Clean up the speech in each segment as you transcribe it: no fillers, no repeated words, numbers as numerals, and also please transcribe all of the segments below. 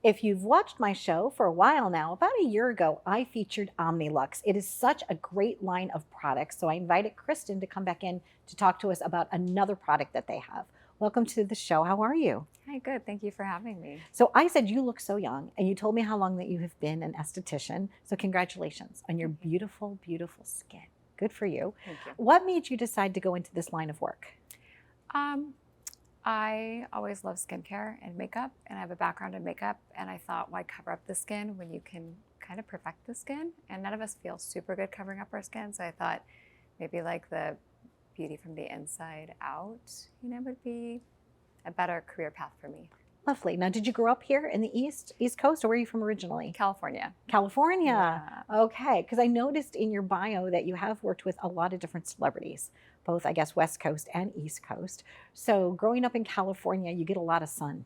If you've watched my show for a while now, about a year ago, I featured Omnilux. It is such a great line of products. So I invited Kristyn to come back in to talk to us about another product that they have. Welcome to the show. How are you? Hi, good. Thank you for having me. So I said you look so young, and you told me how long that you have been an esthetician. So congratulations on your beautiful, beautiful skin. Good for you. Thank you. What made you decide to go into this line of work? I always love skincare and makeup, and I have a background in makeup, and I thought, why cover up the skin when you can kind of perfect the skin? And none of us feel super good covering up our skin, so I thought maybe like the beauty from the inside out, would be a better career path for me. Lovely. Now, did you grow up here in the East Coast, or where are you from originally? California. California. Yeah. Okay, because I noticed in your bio that you have worked with a lot of different celebrities, both, I guess, West Coast and East Coast. So growing up in California, you get a lot of sun.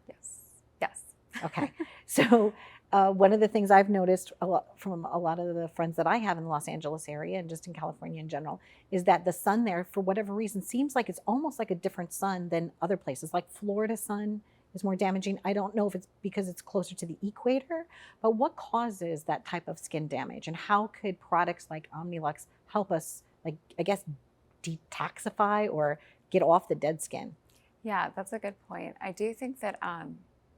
Yes. Okay. So one of the things I've noticed a lot from a lot of the friends that I have in the Los Angeles area and just in California in general is that the sun there, for whatever reason, seems like it's almost like a different sun than other places. Like Florida sun is more damaging. I don't know if it's because it's closer to the equator, but what causes that type of skin damage, and how could products like Omnilux help us, like, I guess, detoxify or get off the dead skin? Yeah, that's a good point. I do think that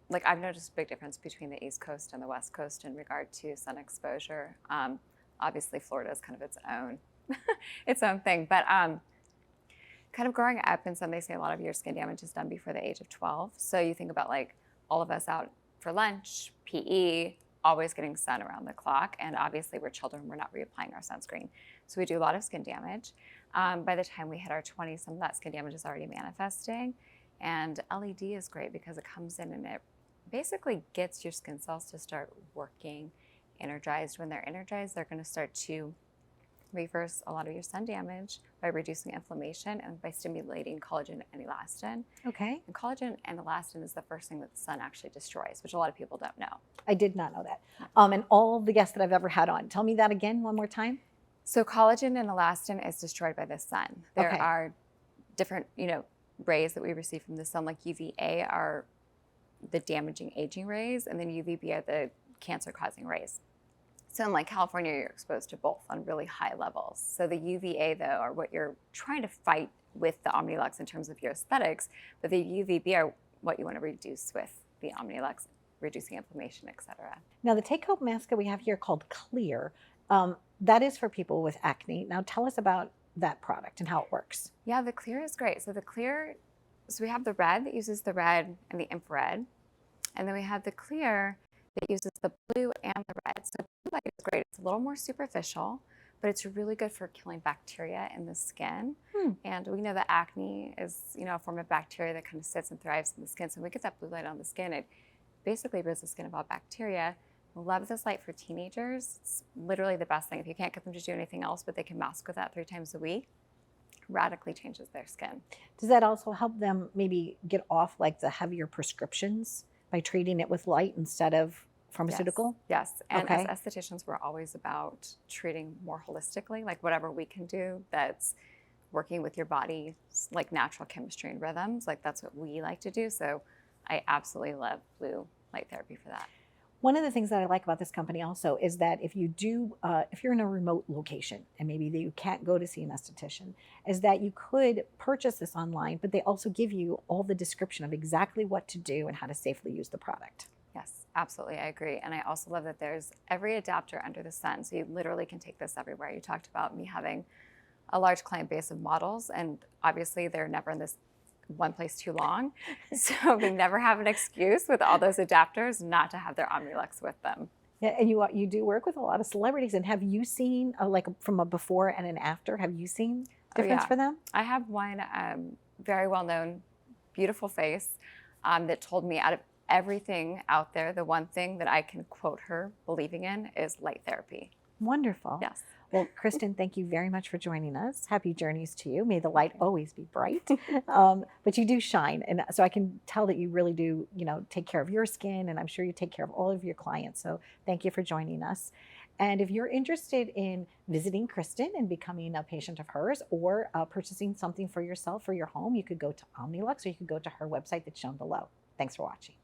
like I've noticed a big difference between the East Coast and the West Coast in regard to sun exposure. Obviously, Florida is kind of its own thing, but kind of growing up in some, they say a lot of your skin damage is done before the age of 12. So you think about like all of us out for lunch, PE, always getting sun around the clock, and obviously we're children, we're not reapplying our sunscreen. So we do a lot of skin damage. By the time we hit our 20s, some of that skin damage is already manifesting. And LED is great because it comes in and it basically gets your skin cells to start working energized. When they're energized, they're going to start to reverse a lot of your sun damage by reducing inflammation and by stimulating collagen and elastin. Okay. And collagen and elastin is the first thing that the sun actually destroys, which a lot of people don't know. I did not know that. And all the guests that I've ever had on, tell me that again one more time. So collagen and elastin is destroyed by the sun. There are different, rays that we receive from the sun, like UVA are the damaging aging rays, and then UVB are the cancer-causing rays. So in like California, you're exposed to both on really high levels. So the UVA, though, are what you're trying to fight with the Omnilux in terms of your aesthetics, but the UVB are what you want to reduce with the Omnilux, reducing inflammation, et cetera. Now, the take-home mask that we have here called Clear, that is for people with acne. Now, tell us about that product and how it works. Yeah, the Clear is great. So we have the red that uses the red and the infrared, and then we have the Clear that uses the blue and the red. So blue light is great. It's a little more superficial, but it's really good for killing bacteria in the skin. And we know that acne is, a form of bacteria that kind of sits and thrives in the skin. So when we get that blue light on the skin, it basically rids the skin of all bacteria. Love this light for teenagers. It's literally the best thing. If you can't get them to do anything else, but they can mask with that 3 times a week, radically changes their skin. Does that also help them maybe get off like the heavier prescriptions by treating it with light instead of pharmaceutical? Yes. And as estheticians, we're always about treating more holistically, like whatever we can do that's working with your body, like natural chemistry and rhythms, like that's what we like to do. So I absolutely love blue light therapy for that. One of the things that I like about this company also is that if you're in a remote location and maybe you can't go to see an esthetician, is that you could purchase this online, but they also give you all the description of exactly what to do and how to safely use the product. Yes, absolutely. I agree. And I also love that there's every adapter under the sun. So you literally can take this everywhere. You talked about me having a large client base of models, and obviously they're never in this one place too long. So we never have an excuse with all those adapters not to have their Omnilux with them. Yeah, and you do work with a lot of celebrities. And have you seen, like from a before and an after, have you seen difference for them? I have one very well-known, beautiful face that told me out of everything out there, the one thing that I can quote her believing in is light therapy. Wonderful. Yes. Well, Kristyn, thank you very much for joining us. Happy journeys to you. May the light always be bright. But you do shine. And so I can tell that you really do, take care of your skin, and I'm sure you take care of all of your clients. So thank you for joining us. And if you're interested in visiting Kristyn and becoming a patient of hers, or purchasing something for yourself for your home, you could go to Omnilux, or you could go to her website that's shown below. Thanks for watching.